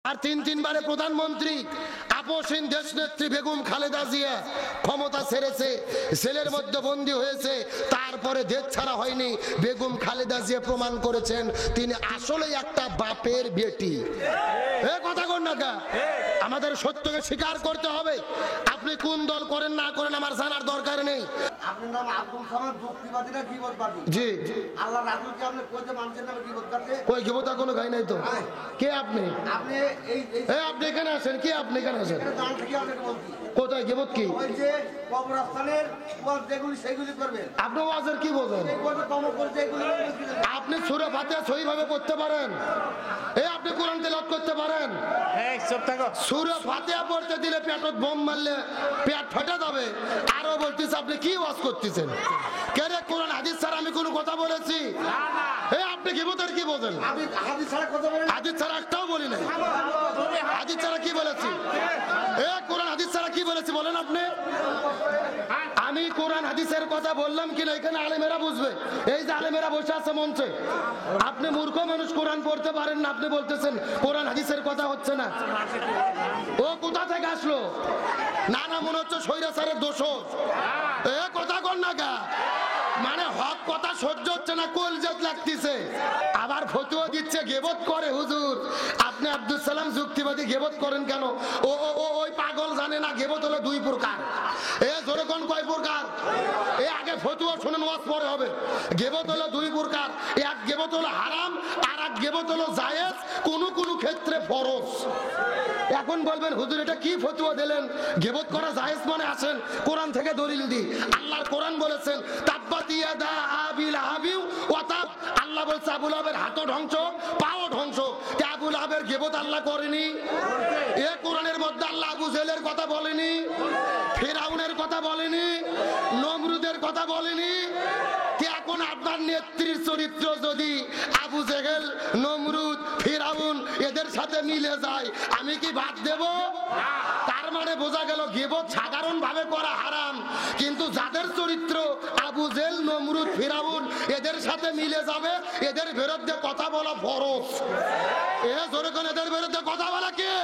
আর তিনবারে প্রধানমন্ত্রী আপসহীন দেশনেত্রী বেগম খালেদা জিয়া ক্ষমতা ছেড়েছে, জেলের মধ্যে বন্দী হয়েছে, তারপরে দেশ ছাড়া হয়নি। বেগম খালেদা জিয়া প্রমাণ করেছেন তিনি আসলে একটা বাপের বেটি। এ কথা কোন না, আমাদের সত্যকে স্বীকার করতে হবে। আপনি কোন দল করেন না করেন আমার জানার দরকার নেই। আপনার নাম আব্দুল সামাদ, যুক্তিবাদী না গীবতবাদী? জি। আল্লাহ রাসূল কি আপনি কইতে মানুষের নামে গীবত করতে? কই গীবত কোনো গায় নাই তো। কে আপনি? আপনি আপনি এখানে আসেন, কি আপনি এখানে আসেন? দান থেকে আপনাকে বলছি, কোথায় গীবত কি? ওই যে কবরস্থানের ওয়াজ যেগুলি সেগুলি করবেন। আপনি ওয়াজের কি বোঝেন? এই কথা কবর করে যেগুলি আপনি সূরা ফাতিহা সহিভাবে পড়তে পারেন? আপনি কোরআন তেলাওয়াত করতে পারেন? সূরা ফাতিহা পড়তে দিলে পেটত বোম মারলে পেট ফাটা যাবে, আরো বলতেছে আপনি কি ওয়াজ করতেছেন? কে রে, কোরআন হাদিস ছাড়া আমি কোনো কথা বলেছি? আপনি গীবতের কি বোঝেন? আপনি হাদিস ছাড়া কথা বলেন? হাদিস ছাড়া একটাও বলি নাই। হাদিস ছাড়া কি বলেছি? কোরআন হাদিস ছাড়া কি বলেছি বলেন আপনি? আমি কোরআন হাদিসের কথা বললাম কিনা এখানে আলেমেরা বুঝবে। এই যে আলেমেরা বসে আছে মঞ্চে, আপনি মূর্খ মানুষ, কোরআন পড়তে পারেন না, আপনি বলতেছেন কোরআন হাদিসের কথা হচ্ছে না। ও কোথা থেকে আসলো? না না, মনে হচ্ছে স্বৈরাচারের দোষর। কথা কর না গা, মানে হক কথা সহ্য হচ্ছে না, কলজত লাগতেছে। আবার ফতুয়া দিচ্ছে গীবত করে হুজুর। আপনি আব্দুল সালাম যুক্তিবাদী, গীবত করেন কেন? ওই পাগল জানে না গীবত হলো দুই প্রকার। জোরে কোন কয় প্রকার? আগে ফতুয়া শুনেন, ওয়াজ পরে হবে। গীবত হলো দুই প্রকার, এক গীবত হলো হারাম, আর এক গীবত হলো জায়েজ, কোন কোন ক্ষেত্রে ফরজ। এখন বলবেন হুজুর এটা কি ফতুয়া দিলেন? গীবত করা জায়েজ মানে আসেন কোরআন থেকে দলিল দি। আল্লাহর কোরআন বলেছেন তাব্বাত ইয়াদা আবি লাহাবি ওয়া তাব। আল্লাহ বলছে আবু লাহাবের হাতও ধ্বংস, পাও ধ্বংস। কে আবু লাহাবের গীবত আল্লাহ করেনি? কোরআনের মধ্যে আল্লাহ আবু জেলের কথা বলেনি, ফিরআউনের কথা বলেনি, নমরুদের কথা বলেনি। এখন আপনার নেত্রীর চরিত্র যদি আবু জেহেল, নমরুদ, ফিরআউন এদের সাথে মিলে যায়, আমি কি বাদ দেব? তার মানে বোঝা গেল গীবত সাধারণ ভাবে করা হারাম, কিন্তু যাদের চরিত্র আবু জেহেল, নমরুদ, ফিরআউন এদের সাথে মিলে যাবে, এদের বিরুদ্ধে কথা বলা ফরজ। যেরকম এদের বিরুদ্ধে কথা বলা কে?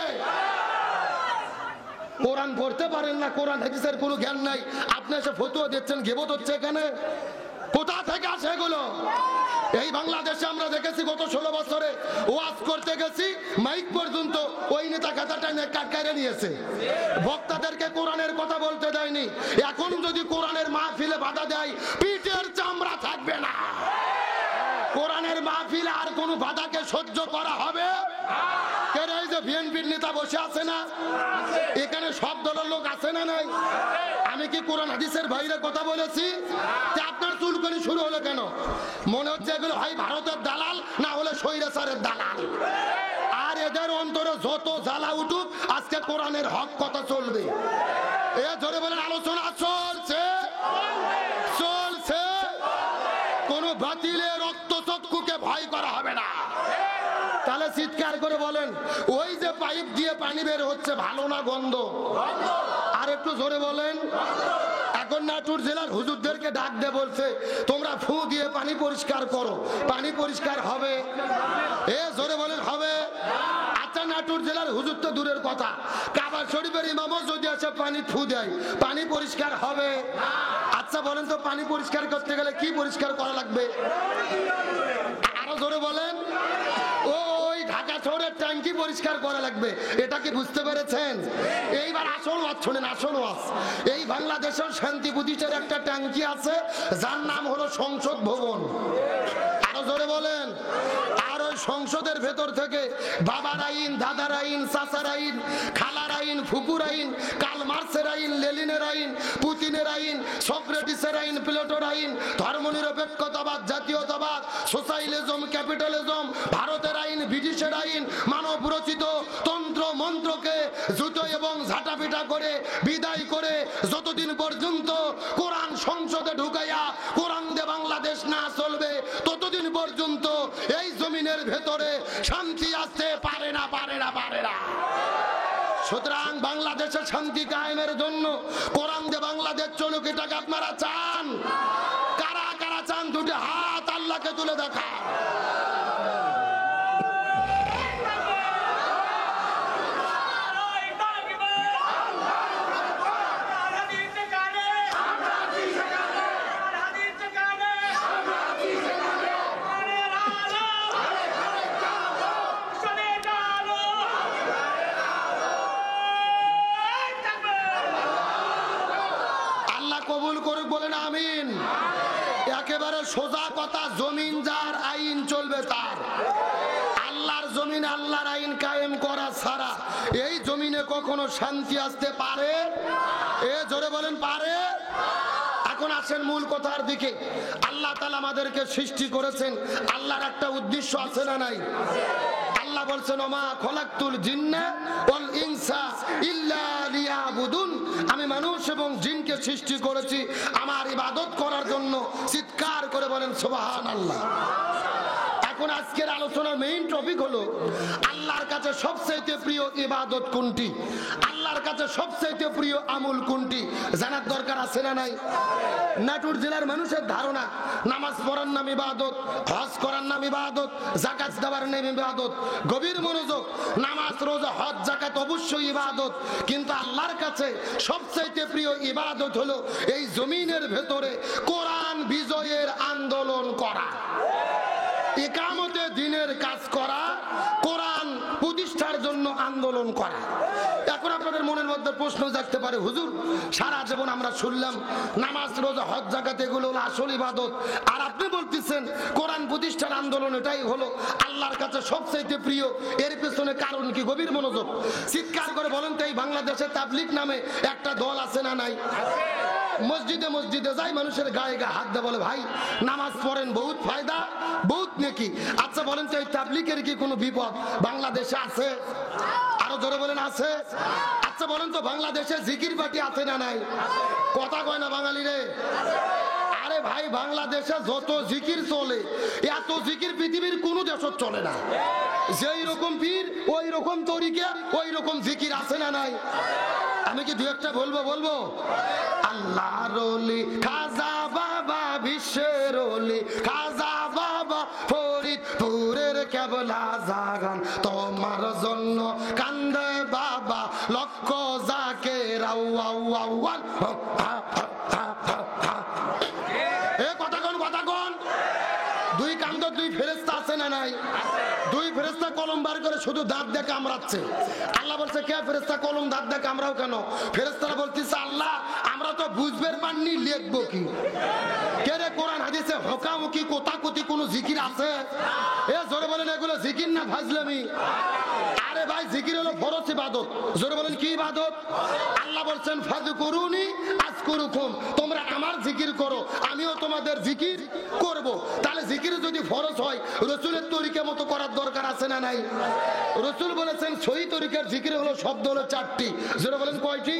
কোরআন পড়তে পারেন না, কোরআন হাদিসের কোনো জ্ঞান নাই, আপনি এসে ফতুয়া দিচ্ছেন গীবত হচ্ছে এখানে। কোথা থেকে আসে এগুলো? এই বাংলাদেশে আমরা দেখেছি গত 16 বছরে ওয়াজ করতে গেছি, মাইক পর্যন্ত ওই নেতা খাতাটা কাটকারে নিয়েছে, বক্তাদেরকে কোরআনের কথা বলতে দেয়নি। এখন যদি কোরআনের মাহফিলে বাধা দেয়, পিঠের চামড়া থাকবে না। কোরআনের মাহফিলে আর কোন বাধাকে সহ্য করা হবে? এই যে বিএনপির নেতা বসে আছে না, এখানে সব দলের লোক আছে না নাই? আমি কি কোরআন হাদিসের বাইরে কথা বলেছি? আপনার চুলকানি শুরু হলো কেন? মনে হচ্ছে এগুলো হয় ভারতের দালাল, না হলে স্বৈরাচারের দালাল। আর এদের অন্তরে যত জ্বালা উঠুক, আজকে কোরআনের হক কথা চলবে। জোরে বলেন আলোচনা চলছে, চলছে। কোন বাতিলের রক্ত চক্ষুকে ভয় করা হবে না। তাহলে চিৎকার করে বলেন, ওই যে পাইপ দিয়ে পানি বের হচ্ছে, ভালো না গন্ধ? আর একটু জোরে বলেন। এখন নাটোর জেলার হুজুরদেরকে ডাক দিয়ে বলছে তোমরা ফু দিয়ে পানি পরিষ্কার করো, পানি পরিষ্কার হবে? জোরে বলেন হবে? আচ্ছা, নাটোর জেলার হুজুর তো দূরের কথা, কাবা শরীফের ইমামও যদি এসে পানি ফু দেয়, পানি পরিষ্কার হবে? আচ্ছা বলেন তো, পানি পরিষ্কার করতে গেলে কি পরিষ্কার করা লাগবে? আরো জোরে বলেন। ওই ঢাকা শহরের ট্যাঙ্কি পরিষ্কার করা লাগবে। এটা কি বুঝতে পেরেছেন? এইবার আসল ওয়াজ শুনেন, আসল ওয়াজ। এই বাংলাদেশের শান্তি প্রতিষ্ঠার একটা ট্যাঙ্কি আছে, যার নাম হলো সংসদ ভবন। আরো জোরে বলেন। আর ওই সংসদের ভেতর থেকে বাবার আইন, দাদার আইন, চাচার আইন, খালার আইন, ফুপুর আইন, কার্ল মার্ক্সের আইন, লেনিনের আইন, পুতিনের আইন, সক্রেটিসের আইন, প্লেটোর আইন, ধর্মনিরপেক্ষতাবাদ, জাতীয়তাবাদ, সোশ্যালিজম, ক্যাপিটালিজম, ভারতের আইন, ব্রিটিশের আইন, মানব রচিত তন্ত্র মন্ত্রকে জুতো এবং ঝাঁটাপিটা করে বিদায় করে যতদিন পর্যন্ত কোরআন সংসদে ঢুকাইয়া কোরআন দিয়ে বাংলাদেশ না চলবে, ততদিন পর্যন্ত এই জমিনের ভেতরে শান্তি আসতে পারে না, পারে না, পারে না। সুতরাং বাংলাদেশের শান্তি কায়েমের জন্য কোরআন দিয়ে বাংলাদেশ চলুক, এটাকে আপনারা চান? কারা কারা চান? দুটি হাত আল্লাহকে তুলে দেখা। একেবারে সোজা কথা, জমিন যার আইন চলবে তার। আল্লাহর জমিন আল্লাহর আইন কায়েম করা ছাড়া এই জমিনে কখনো শান্তি আসতে পারে? এ জোরে বলেন পারে? এখন আসেন মূল কথার দিকে। আল্লাহ তাআলা আমাদেরকে সৃষ্টি করেছেন, আল্লাহর একটা উদ্দেশ্য আছে না নাই? আল্লাহ বলছেন ওমা খলাকতুল জিন্না ওয়াল ইনসা ইল্লা লিয়াবুদুন, আমি মানুষ এবং জিনকে সৃষ্টি করেছি আমার ইবাদত করার জন্য। চিৎকার করে বলেন সুবহানাল্লাহ। এখন আজকের আলোচনার মেইন টপিক হলো আল্লাহর কাছে সবচেয়ে প্রিয় ইবাদত কোনটি, আল্লাহর কাছে সবচেয়ে প্রিয় আমল কোনটি জানার দরকার আছে না নাই? নাটোর জেলার মানুষের ধারণা নামাজ পড়ার নাম ইবাদত, হজ করার নাম ইবাদত, যাকাত দেওয়ার নাম ইবাদত। গভীর মনোযোগ, নামাজ রোজা হজ যাকাত অবশ্যই ইবাদত, কিন্তু আল্লাহর কাছে সবচেয়ে প্রিয় ইবাদত হলো এই জমিনের ভেতরে কোরআন বিজয়ের আন্দোলন করা, ইকামতে দ্বীনের কাজ করা, কোরআন প্রতিষ্ঠার জন্য আন্দোলন করা। এখন আপনাদের মনের মধ্যে প্রশ্ন জাগতে পারে, হুজুর সারা জীবন আমরা শুনলাম নামাজ রোজা হজ যাকাত এগুলো হলো আসল ইবাদত, আর আপনি বলতেছেন কোরআন প্রতিষ্ঠার আন্দোলন এটাই হলো আল্লাহর কাছে সবচেয়ে প্রিয়, এর পেছনে কারণ কি? গভীর মনোযোগ, চিৎকার করে বলেন তো, এই বাংলাদেশে তাবলীগ নামে একটা দল আছে না নাই? মসজিদে মসজিদে যাই, মানুষের গায়ে গায়ে হাত দিয়ে বলে ভাই নামাজ পড়েন, বহুত ফায়দা, বহুত নেকি। আচ্ছা বলেন তো, এই তাবলীগের কি কোনো বিপদ বাংলাদেশে আছে? আরো জোরে বলেন আছে? আচ্ছা বলেন তো, বাংলাদেশে জিকির পার্টি আছে না নাই? কথা কয় না বাঙালি রে? আরে ভাই, বাংলাদেশে যত জিকির চলে এত জিকির পৃথিবীর কোনো দেশত চলে না। যেই রকম পীর ওই রকম তরিকা, ওই রকম জিকির আছে না নাই? আমি কি দু একটা বলবো? আল্লাহর ওলি খাজা বাবা, বিশ্বের ওলি খাজা বাবা, ফরিদপুরের কেবলা জাগান তোমার জন্য কান্দে বাবা, লক্ষ জাকের আউয়াল। এ কথা কোন? দুই কান্দ দুই ফেরেশতা আছে না নাই? দুই ফেরেশতা কলম বার করে শুধু দাঁত দিয়ে কামড়াচ্ছে। আল্লাহ বলছে কে ফেরেশতা কলম দাঁত দিয়ে কামড়াও কেন? ফেরেশতারা বলতেছে আল্লাহ আমরা তো বুঝবের পাননি, লিখবো কি? কে রে, কোরআন হাদিসে হকামুকি কোতাকুতি কোন জিকির আছে? এ জোরে বলেন, এগুলো জিকির না ফাজলামি? আরে ভাই, জিকির হলো ফরজ ইবাদত। জোরে বলেন কি ইবাদত? আল্লাহ বলছেন ফাযকুরুনি আযকুরুকুম, তোমরা আমার জিকির করো আমিও তোমাদের জিকির করব। তাহলে জিকির যদি ফরজ হয় রাসূলের তরিকা মতো করার দরকার আছে না নাই? রাসূল বলেছেন সহি তরিকার জিকির হলো শব্দ হলো 4টি। জোরে বলেন কয়টি?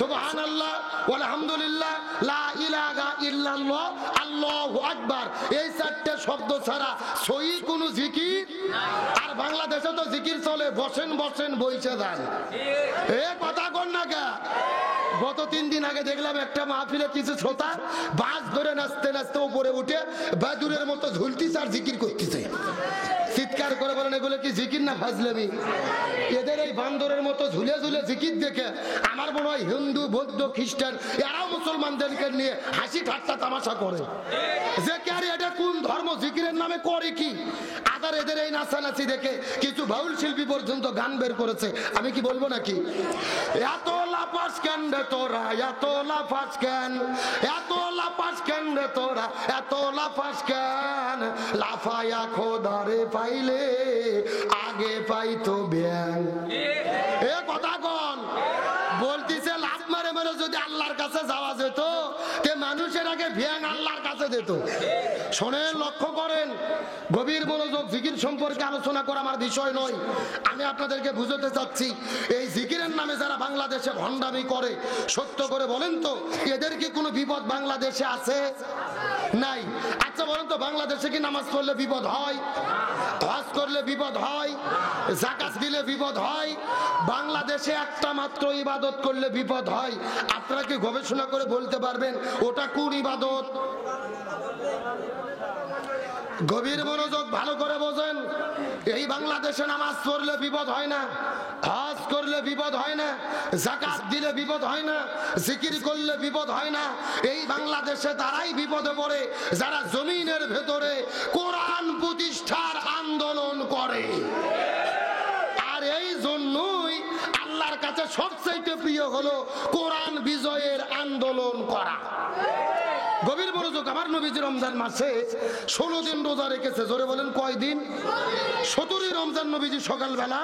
সুবহানাল্লাহ, আলহামদুলিল্লাহ, লা ইলাহা ইল্লাল্লাহ, আল্লাহু আকবার। এই 4টে শব্দ ছাড়া সহি কোনো জিকির। আর বাংলাদেশে তো জিকির চলে বসেন বইছে যান। এ কথা কোন না কে? গত 3 দিন আগে দেখলাম একটা মাহফিলে কিছু শ্রোতা বাস ধরে নাচতে নাচতে উপরে উঠে বাদুরের মতো ঝুলতিছে আর জিকির করতেছে। চিৎকার করে বলেন এগুলো কি জিকির না ফাজলামি? এদের এই বান্দরের মতো ঝুলে ঝুলে জিকির দেখে আমার মনে হয় হিন্দু বৌদ্ধ খ্রিস্টান এরাও মুসলমানদেরকে নিয়ে হাসি ঠাট্টা তামাশা করে যে কে আরে এটা কোন ধর্ম, জিকিরের নামে করে কি? আদার এদের এই নাচানাচি দেখে কিছু বাউল শিল্পী পর্যন্ত গান বের করেছে। আমি কি বলবো নাকি? এত লাফাস কেন রে তোরা, এত লাফাস কেন, এত লাফাস কেন রে তোরা, এত লাফাস কেন, লাফায়া খোদারে পাইলে আগে পাইতো ব্যাং। এ কথা কোন? বলতিছে লাফ মারে মারে যদি আল্লাহর কাছে যাওয়া যেত তে মানুষের আগে ব্যাং আল্লাহর কাছে যেত। শোনেন, লক্ষ্য করেন, গভীর মনোযোগ। জিকির সম্পর্কে আলোচনা করা আমার বিষয় নয়, আমি আপনাদেরকে বুঝাতে চাচ্ছি এই জিকিরের নামে যারা বাংলাদেশে ভণ্ডামি করে, সত্য করে বলেন তো এদের কি কোনো বিপদ বাংলাদেশে আছে? নাই। আচ্ছা বলেন তো, বাংলাদেশে কি নামাজ পড়লে বিপদ হয়? হজ করলে বিপদ হয়? যাকাত দিলে বিপদ হয়? বাংলাদেশে একটা মাত্র ইবাদত করলে বিপদ হয়। আপনারা কি গবেষণা করে বলতে পারবেন ওটা কোন ইবাদত? গভীর মনোযোগ, ভালো করে বোঝেন। এই বাংলাদেশে নামাজ পড়লে বিপদ হয় না, হজ করলে বিপদ হয় না, যাকাত দিলে বিপদ হয় না, জিকির করলে বিপদ হয় না। এই বাংলাদেশে তারাই বিপদে পড়ে যারা জমিনের ভেতরে কোরআন প্রতিষ্ঠার আন্দোলন করে। আর এই জন্যই আল্লাহর কাছে সবচেয়ে প্রিয় হলো কোরআন বিজয়ের আন্দোলন করা। গভীর মনোযোগ। আমার নবীজি রমজান মাসে 16 দিন রোজা রেখেছে। জোরে বলেন কয় দিন? 17ই রমজান নবীজি সকালবেলা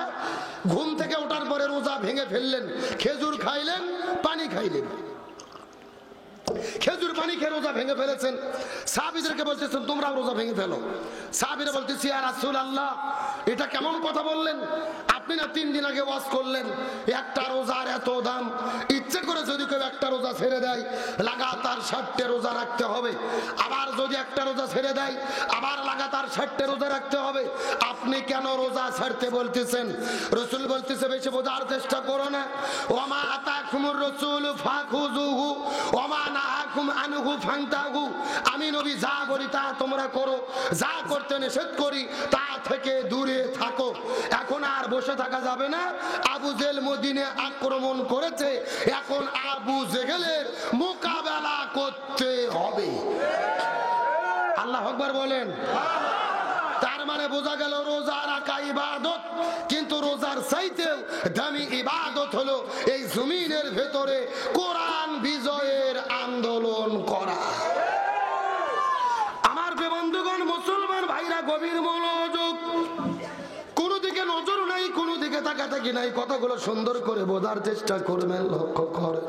ঘুম থেকে ওঠার পরে রোজা ভেঙে ফেললেন, খেজুর খাইলেন, পানি খাইলেন। খেজুর পানি খেয়ে রোজা ভেঙে ফেলেছেন। সাহাবীদেরকে বলতেছেন তোমরাও রোজা ভেঙে ফেলো। সাহাবীরা বলতেছি ইয়া রাসূলুল্লাহ, এটা কেমন কথা বললেন? আপনি না 3 দিন আগে ওয়াজ করলেন একটা রোজার এত দাম, ইচ্ছে করে যদি কেউ একটা রোজা ছেড়ে দেয় লাগাতার 60টা রোজা রাখতে হবে, আবার যদি একটা রোজা ছেড়ে দেয় আবার লাগাতার 60টা রোজা রাখতে হবে, আপনি কেন রোজা ছাড়তে বলতেছেন? রাসূল বলতেছে বেশি বোঝার চেষ্টা করো না। ওমা আতাকুমুর রাসূল ফাখুযুহু ওমা নাহাকুম আনহু ফান্তাহু। আমি নবী যা বলি তা তোমরা করো, যা করতে নিষেধ করি তা থেকে দূরে থাকো। এখন আর বসে থাকা যাবে না। আবু জেহেল মদিনে আক্রমণ করেছে, এখন আবু জেহেলের মোকাবেলা করতে হবে। আল্লাহু আকবার বলেন। তার মানে বোঝা গেল রোজা রাখা ইবাদত, কিন্তু রোজার চাইতেও দামি ইবাদত হলো এই জমিনের ভেতরে কোরআন বিজয়ের আন্দোলন করা। আমার বন্ধুগণ, মুসলমান ভাইরা, গভীর মনোযোগ। কোন দিকে নজর নাই, কোন দিকে তাকাতাকি নাই। কথাগুলো সুন্দর করে বোঝার চেষ্টা করবেন, লক্ষ্য করেন।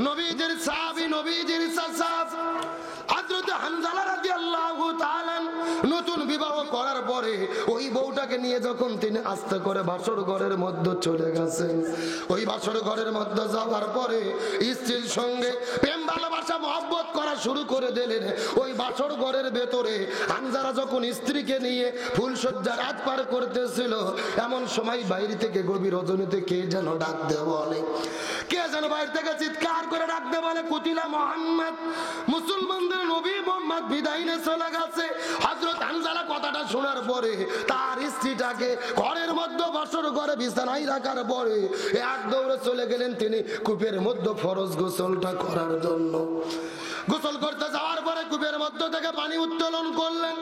নবীজির সাহাবী, নবীজির চাচা হযরত হানজালা রাদিয়াল্লাহু তাআলা নতুন বিবাহ করার পরে ওই বউটাকে নিয়ে যখন তিনি আস্তে করে বাসর ঘরের মধ্যে চলে গেছেন, ওই বাসর ঘরের মধ্যে যাওয়ার পরে স্ত্রীর সঙ্গে প্রেম ভালোবাসা মহব্বত করা শুরু করে দিলেন। ওই বাসর ঘরের ভেতরে হানজালা যখন স্ত্রীকে নিয়ে ফুলসজ্জা রাত পার করতেছিল, এমন সময় বাইরে থেকে গভীর রজনীতে কে যেন ডাক দিয়ে বলে, কে যেন বাইরে থেকে চিৎকার করে ডাক দিয়ে বলে, কুতিলা মুহাম্মদ, মুসলমানদের নবী মুহাম্মদ বিদায় নিয়ে চলে গেছে। হযরত হানজালা কথাটা শোনার পরে তার স্ত্রীটাকে ঘরের মধ্যে বাসর ঘরে বিছানায় রাখার পরে এক দৌড়ে চলে গেলেন তিনি কূপের মধ্যে ফরজ গোসলটা করার জন্য। গোসল করতে যাওয়ার পরে কূপের মধ্যে থেকে পানি উত্তোলন করলেন।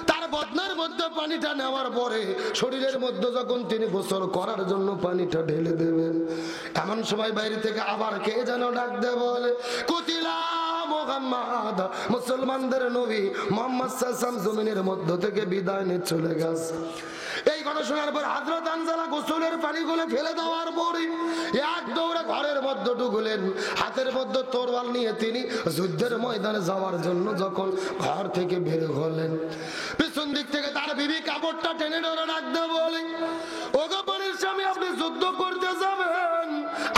তার বদনার মধ্যে পানিটা নেওয়ার পরে শরীরের মধ্যে যখন তিনি গোসল করার জন্য পানিটা ঢেলে দেবেন, এমন সময় বাইরে থেকে আবার কে যেন ডাক দিয়ে বলে, কুতিলা মুহাম্মদ, মুসলমানদের নবী মুহাম্মদ সাল্লাল্লাহু আলাইহি ওয়াসাল্লাম জমিনের মধ্য থেকে বিদায় নিয়ে চলে গেছে। এই কথা শোনার পর হযরত হানজালা গোসলের পানিগুলো ফেলে দেওয়ার পরে এক দৌড়ে ঘরের মধ্যে ঢুকলেন। হাতের মধ্যে তরোয়াল নিয়ে তিনি যুদ্ধের ময়দানে যাওয়ার জন্য যখন ঘর থেকে বের হলেন, পিছন দিক থেকে তার বিবি কাপড়টা টেনে ধরে রাখতে বলে, ওগো বোনের স্বামী, আপনি যুদ্ধ করতে যাবেন,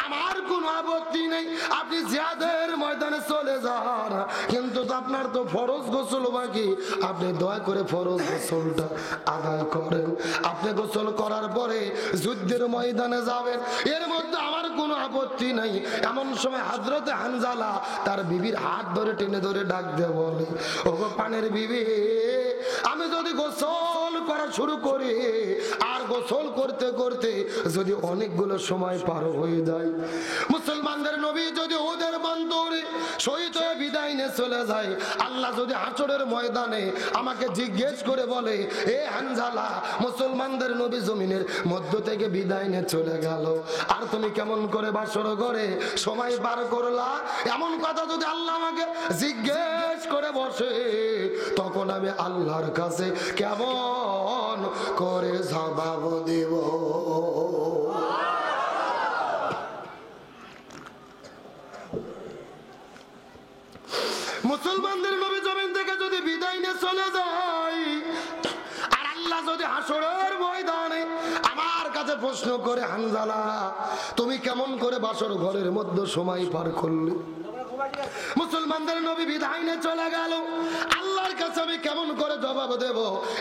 আমার কোনো আপত্তি নেই, আপনি জিহাদের ময়দানে চলে যান, কিন্তু আপনার তো ফরজ গোসল বাকি, আপনি দয়া করে ফরজ গোসলটা আদায় করেন। আপনি গোসল করার পরে যুদ্ধের ময়দানে যাবেন, এর মধ্যে আমার কোনো আপত্তি নাই। এমন সময় হযরত হানজালা তার বিবির হাত ধরে টেনে ধরে ডাক দিয়ে বলে, ওগো পানের বিবি, আমি যদি গোসল করা শুরু করি আর গোসল করতে করতে যদি অনেকগুলো সময় পার হয়ে যায়, মুসলমানদের নবী যদি ওদের বন্দরে শহীদ হয়ে বিদায় নিয়ে চলে যায়, আল্লাহ যদি হাসরের ময়দানে আমাকে জিজ্ঞেস করে বলে, এ হানজালা, মুসলমানদের নবী জমিনের মধ্য থেকে বিদায় নিয়ে চলে গেল, আর তুমি কেমন করে বাসর ঘরে সময় পার করলা, এমন কথা যদি আল্লাহ আমাকে জিজ্ঞেস করে বসে, তখন আমি আল্লাহর কাছে কেমন করে জবাব দেব? মুসলমানদের নবী জমিন থেকে যদি বিদায় নিয়ে চলে যায় আর আল্লাহ যদি হাসরের ময়দানে আমার কাছে প্রশ্ন করে, হানজালা, তুমি কেমন করে বাসর ঘরের মধ্যে সময় পার করলে? মুসলমানদের নবী বিদায় নিয়ে চলে গেল, আল্লাহর কাছে আমি কেমন করে জবাব দেব?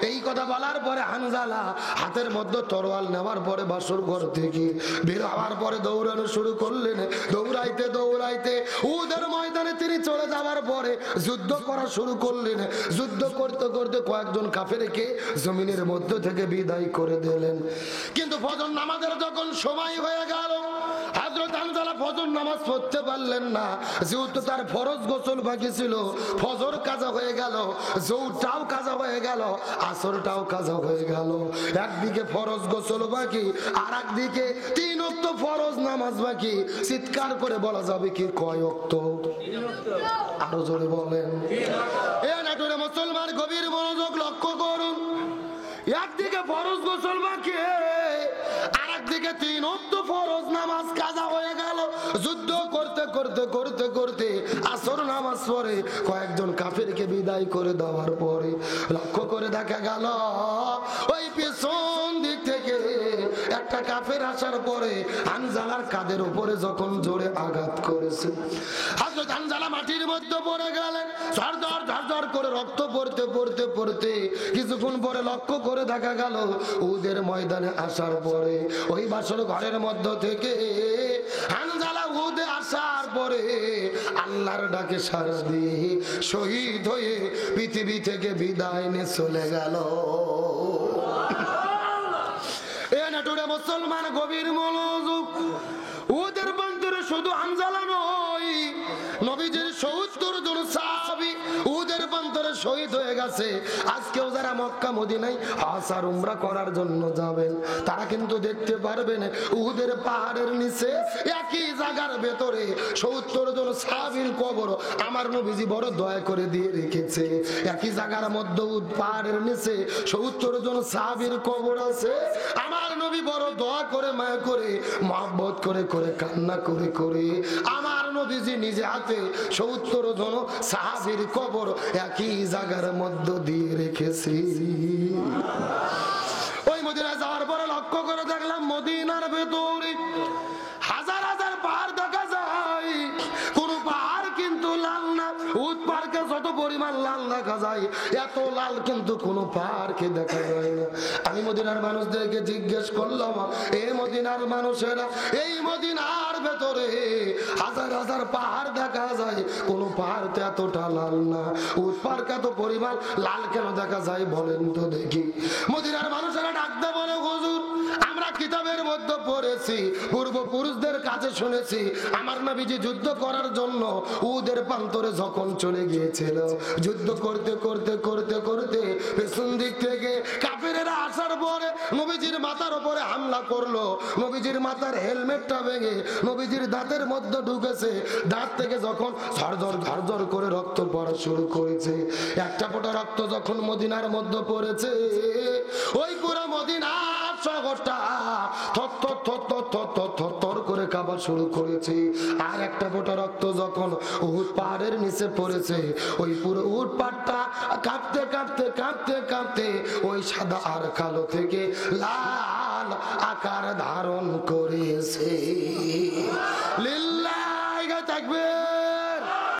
এই কথা বলার পরে হানজালা হাতের মধ্যে তরোয়াল নেওয়ার পরে বাসর ঘর থেকে বের হওয়ার পরে দৌড়ানো শুরু করলেন। দৌড়াইতে দৌড়াইতে উহুদের ময়দানে তিনি চলে যাওয়ার পরে যুদ্ধ করা শুরু করলেন। যুদ্ধ করতে করতে কয়েকজন কাফেরকে জমিনের মধ্য থেকে বিদায় করে দিলেন। কিন্তু ফজর নামাজের যখন সময় হয়ে গেল, হযরত হানজালা ফজর নামাজ পড়তে পারলেন না, যেহেতু তার ফরজ গোসল বাকি ছিল। ফজর কাজা হয়ে গেল, জোহরটাও কাজা হয়ে গেল, আসরটাও কাজা হয়ে গেল। একদিকে ফরজ গোসল বাকি, আর একদিকে 3 ওয়াক্ত ফরজ নামাজ বাকি। চিৎকার করে বলা যাবে কি কয় ওয়াক্ত? আরো জোরে বলেন। এ নাটোরে মুসলমান গভীর মনোযোগ লক্ষ্য করুন। একদিকে ফরজ গোসল বাকি, আর একদিকে 3 ওয়াক্ত ফরজ নামাজ কাজা হয়ে গেল। যুদ্ধ করতে করতে করতে করতে আসর নামাজ পড়ে কয়েকজন কাফেরকে বিদায় করে দেওয়ার পরে লক্ষ্য করে দেখা গেল ওই পেছন দিক থেকে একটা কাফের আসার পরে হানজালার কাঁধের উপরে যখন জোরে আঘাত করেছে, হযরত হানজালা মাটির মধ্যে পড়ে গেলেন। ঝরঝর ঝরঝর করে রক্ত পড়তে পড়তে পড়তে কিছুক্ষণ পরে লক্ষ্য করে দেখা গেল উহুদের ময়দানে আসার পরে ওই বাসর ঘরের মধ্য থেকে হানজালা উহুদে আসার পরে আল্লাহর ডাকে সাড়া দিয়ে শহীদ হয়ে পৃথিবী থেকে বিদায় নিয়ে চলে গেল। এ নাটোরে মুসলমান গভীর মনোযোগ। উহুদের বন্দরে শুধু হানজালা নয়, নবীজির ৭০ জন সাহাবী উহুদের বন্দরে শহীদ হয়ে গেছে। আজকেও যারা মক্কা মদিনায় হজ আর উমরা করার জন্য যাবেন, তারা কিন্তু দেখতে পারবেন উহুদের পাহাড়ের নিচে একই জায়গার ভেতরে ৭০ জন সাহাবীর কবর আমার নবীজি বড় দয়া করে দিয়ে রেখেছে। একই জায়গার মধ্যে উহুদ পাহাড়ের নিচে ৭০ জন সাহাবীর কবর আছে। আমার নবী বড় দয়া করে, মায়া করে, মহব্বত করে করে, কান্না করে করে আমার নবীজি নিজে হাতে ৭০ জন সাহাবীর কবর একই জায়গার মধ্য দিয়ে রেখেছি। ওই মদিনায় যাওয়ার পরে লক্ষ্য করে দেখলাম মদিনার ভেতরে হাজার হাজার পাহাড় দেখা যায়, কোন পাহাড় কিন্তু লাল না। উহুদ পাহাড়কে যত পরিমাণ লাল দেখা যায়, এত লাল কিন্তু কোন পাহাড়কে দেখা যায় না। আমি মদিনার মানুষদেরকে জিজ্ঞেস করলাম, এ মদিনার মানুষেরা, এই মদিনার ভেতরে হাজার হাজার পাহাড় দেখা যায়, কোন পাহাড় তো এতটা লাল না, উহুদ পাহাড়কে এত পরিমাণ লাল কেন দেখা যায় বলেন তো দেখি। মদিনার মানুষেরা ডাকতে বলে, হুজুর আমরা কিতাবের মধ্যে পড়েছি, পূর্বপুরুষদের কাছে শুনেছি, আমার নবীজি যুদ্ধ করার জন্য উহুদের প্রান্তরে যখন চলে গিয়েছিল, যুদ্ধ করতে করতে করতে করতে পেছন দিক থেকে কাফেরেরা আসার পরে নবীজির মাথার উপরে হামলা করলো। নবীজির মাথার হেলমেটটা ভেঙে নবীজির দাঁতের মধ্যে ঢুকেছে। দাঁত থেকে যখন ঝরঝর ঝরঝর করে রক্ত পড়া শুরু করেছে, একটা ফোঁটা রক্ত যখন মদিনার মধ্যে পড়েছে, ওই পুরো মদিনার শহরটা থর থর থর থর থর থর থর থর করে কাঁপা শুরু করেছে। আর একটা ফোঁটা রক্ত যখন উহুদ পাহাড়ের নিচে পড়েছে, ওই পুরো উহুদ পাহাড়টা কাঁপতে কাঁপতে কাঁপতে কাঁপতে ওই সাদা আর কালো থেকে লাল আকার ধারণ করেছে। লিল্লাহি তাকবীর।